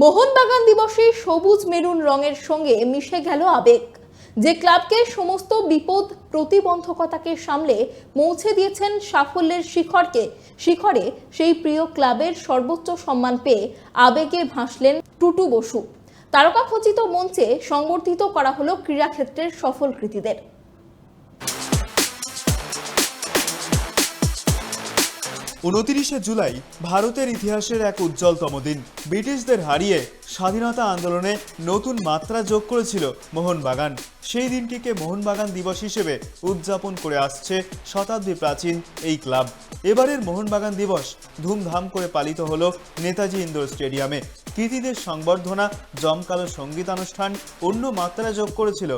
মোহনবাগান দিবসে সবুজ মেরুন রঙের সঙ্গে মিশে গেল আবেগ। যে ক্লাবকে সমস্ত বিপদ প্রতিবন্ধকতাকে সামলে পৌঁছে দিয়েছেন সাফল্যের শিখরে সেই প্রিয় ক্লাবের সর্বোচ্চ সম্মান পেয়ে আবেগে ভাসলেন টুটু বসু। তারকাখচিত মঞ্চে সংবর্ধিত করা হলো ক্রীড়াক্ষেত্রের সফল কৃতীদের। 29শে জুলাই ভারতের ইতিহাসের এক উজ্জ্বলতম দিন। ব্রিটিশদের হারিয়ে স্বাধীনতা আন্দোলনে নতুন মাত্রা যোগ করেছিল মোহনবাগান। সেই দিনটিকে মোহনবাগান দিবস হিসেবে উদযাপন করে আসছে শতাব্দী প্রাচীন এই ক্লাব। এবারের মোহনবাগান দিবস ধুমধাম করে পালিত হলো নেতাজি ইন্ডোর স্টেডিয়ামে। কৃতীদের সংবর্ধনা, জমকালো সঙ্গীতানুষ্ঠান অন্য মাত্রা যোগ করেছিল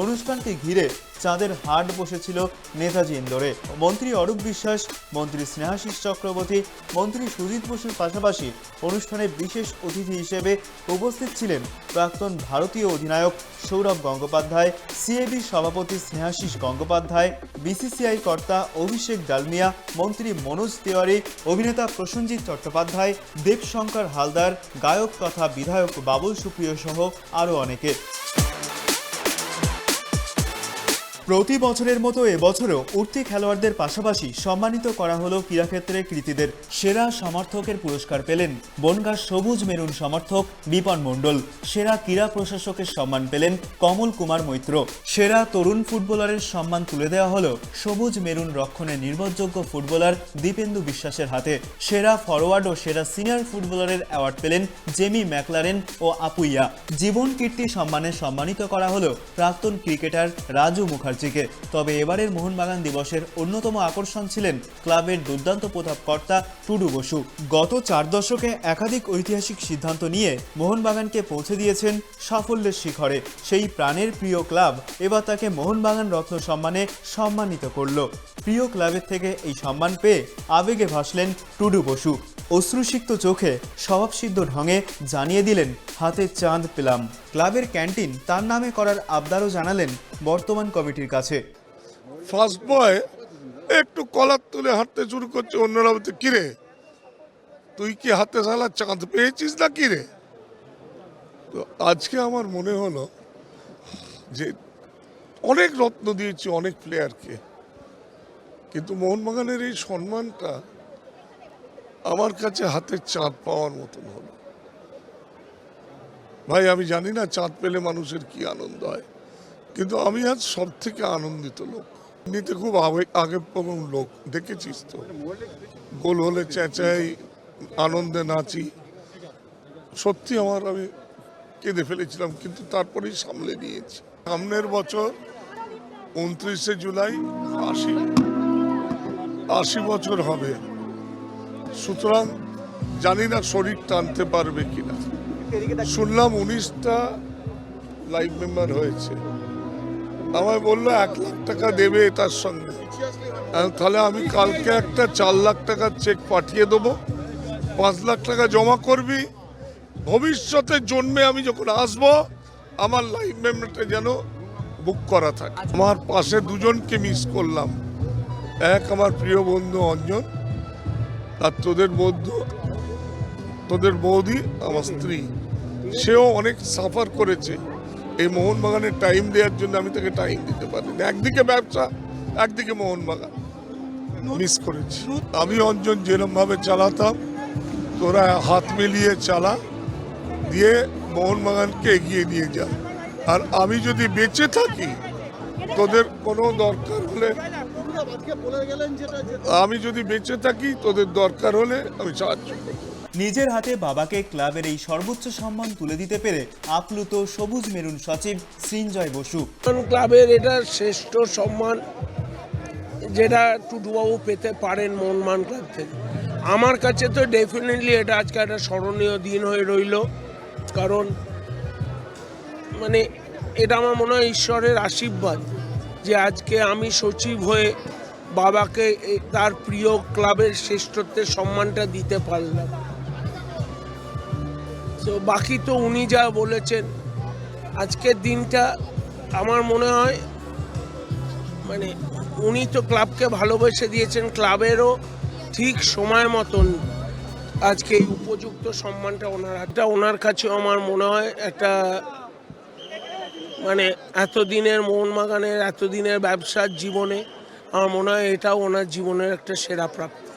অনুষ্ঠানটি ঘিরে চাঁদের হাট বসেছিল নেতাজি ইন্ডোরে। মন্ত্রী অরূপ বিশ্বাস, মন্ত্রী স্নেহাশিস চক্রবর্তী, মন্ত্রী সুজিত বসুর পাশাপাশি অনুষ্ঠানে বিশেষ অতিথি হিসেবে উপস্থিত ছিলেন প্রাক্তন ভারতীয় অধিনায়ক সৌরভ গঙ্গোপাধ্যায়, সিএবি সভাপতি স্নেহাশিস গঙ্গোপাধ্যায়, বিসিসিআই কর্তা অভিষেক ডালমিয়া, মন্ত্রী মনোজ তিওয়ারি, অভিনেতা প্রসেনজিৎ চট্টোপাধ্যায়, দেবশঙ্কর হালদার, গায়ক তথা বিধায়ক বাবুল সুপ্রিয় সহ আরও অনেকে। প্রতি বছরের মতো এবছরও উঠতি খেলোয়াড়দের পাশাপাশি সম্মানিত করা হলো ক্রীড়াক্ষেত্রে কৃতীদের। সেরা সমর্থকের পুরস্কার পেলেন বনগাঁ সবুজ মেরুন সমর্থক বিপন মণ্ডল। সেরা ক্রীড়া প্রশাসকের সম্মান পেলেন কমল কুমার মৈত্র। সেরা তরুণ ফুটবলারের সম্মান তুলে দেওয়া হলো সবুজ মেরুন রক্ষণে নির্ভরযোগ্য ফুটবলার দীপেন্দু বিশ্বাসের হাতে। সেরা ফরওয়ার্ড ও সেরা সিনিয়র ফুটবলারের অ্যাওয়ার্ড পেলেন জেমি ম্যাকলারেন ও আপুইয়া। জীবন কীর্তি সম্মানে সম্মানিত করা হলো প্রাক্তন ক্রিকেটার রাজু মুখার্জি। তবে এবারের মোহনবাগান দিবসের অন্যতম আকর্ষণ ছিলেন ক্লাবের দুর্দান্ত প্রতাপকর্তা টুডু বসু। গত 4 দশকে একাধিক ঐতিহাসিক সিদ্ধান্ত নিয়ে মোহনবাগানকে পৌঁছে দিয়েছেন সাফল্যের শিখরে। সেই প্রাণের প্রিয় ক্লাব এবার তাকে মোহনবাগান রত্ন সম্মানে সম্মানিত করল। প্রিয় ক্লাবের থেকে এই সম্মান পেয়ে আবেগে ভাসলেন টুডু বসু। অশ্রুসিক্ত চোখে স্বভাবসিদ্ধ ঢঙে জানিয়ে দিলেন, হাতে চাঁদ পেলাম। ক্লাবের ক্যান্টিন তার নামে করার আবদারও জানালেন বর্তমান কমিটির কাছে। ফার্স্ট বয় একটু কলার তুলে হাঁটতে শুরু করছে, অন্যরা বলছে কিরে তুই কি হাতে সালা চাঁদ পেয়েছিস না কিরে। তো আজকে আমার মনে হলো যে অনেক রত্ন দিয়েছি অনেক প্লেয়ারকে, কিন্তু মোহনবাগানের এই সম্মানটা আমার কাছে হাতের চাঁদ পাওয়ার মতন হলো। ভাই আমি জানি না চাঁদ পেলে মানুষের কি আনন্দ হয়, কিন্তু আমি আজ সব থেকে আনন্দিত লোক। এমনিতে খুব আবেগপ্রবণ লোক, দেখেছিস তো, গোল হলে চেঁচাই, আনন্দে নাচি। সত্যি আমি কেঁদে ফেলেছিলাম, কিন্তু তারপরেই সামলে নিয়েছি। সামনের বছর 29শে জুলাই 80 বছর হবে। সুতরাং জানি না শরীর টানতে পারবে কিনা। শুনলাম 19টা লাইভ মেম্বার হয়েছে। আমায় বললো 1 লাখ টাকা দেবে তার সঙ্গে। তাহলে আমি কালকে একটা 4 লাখ টাকার চেক পাঠিয়ে দেবো, 5 লাখ টাকা জমা করবি। ভবিষ্যতে জন্মে আমি যখন আসবো আমার লাইভ মেম্বারটা যেন বুক করা থাকে। আমার পাশে দুজনকে মিস করলাম। এক আমার প্রিয় বন্ধু অঞ্জন, আর তোদের বৌদি আমার স্ত্রী। সেও অনেক সাফার করেছে এই মোহনবাগানের টাইম দেওয়ার জন্য। আমি তাকে টাইম দিতে পারিনি। একদিকে ব্যবসা, একদিকে মোহনবাগান, মিস করেছি। আমি অঞ্জন যেরমভাবে চালাতাম, তোরা হাত মিলিয়ে চালা, দিয়ে মোহনবাগানকে এগিয়ে নিয়ে যা। আর আমি যদি বেঁচে থাকি, তোদের কোনো দরকার হলে, তোদের দরকার হলে আমি সাহায্য করব। নিজের হাতে বাবাকে ক্লাবের এই সর্বোচ্চ সম্মান তুলে দিতে পেরে আপ্লুত সবুজ মেরুন সচিব সৃঞ্জয় বসু। ক্লাবের এটা শ্রেষ্ঠ সম্মান যেটা টুডুবাবু পেতে পারেন মোহনবাগান ক্লাব থেকে। আমার কাছে তো ডেফিনেটলি এটা আজকে একটা স্মরণীয় দিন হয়ে রইল, কারণ এটা আমার মনে হয় ঈশ্বরের আশীর্বাদ যে আজকে আমি সচিব হয়ে বাবাকে তার প্রিয় ক্লাবের শ্রেষ্ঠত্বের সম্মানটা দিতে পারলাম। তো বাকি তো উনি যা বলেছেন, আজকের দিনটা আমার মনে হয় উনি তো ক্লাবকে ভালোবেসে দিয়েছেন, ক্লাবেরও ঠিক সময় মতন আজকে এই উপযুক্ত সম্মানটা ওনার কাছেও আমার মনে হয় একটা মানে এতদিনের মোহনবাগানের এতদিনের ব্যবসার জীবনে আমার মনে হয় এটাও ওনার জীবনের একটা সেরা প্রাপ্তি।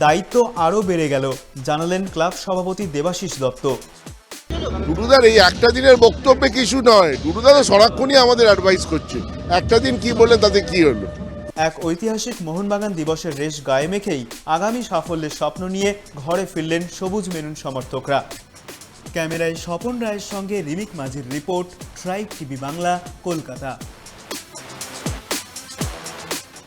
দায়িত্ব আরও বেড়ে গেল জানালেন ক্লাব সভাপতি দেবাশিস দত্ত। ডুডুদার এই একটা দিনের বক্তব্যে কিছু নয়, ডুডুদা তো সারাক্ষণই আমাদের অ্যাডভাইস করছে, একটা দিন কি বললেন তাতে কি হলো। এক ঐতিহাসিক মোহনবাগান দিবসের রেশ গায়ে মেখেই আগামী সাফল্যের স্বপ্ন নিয়ে ঘরে ফিরলেন সবুজ মেরুন সমর্থকরা। ক্যামেরায় স্বপন রায়ের সঙ্গে রিমিক মাঝির report, tribe TV Bangla, Kolkata.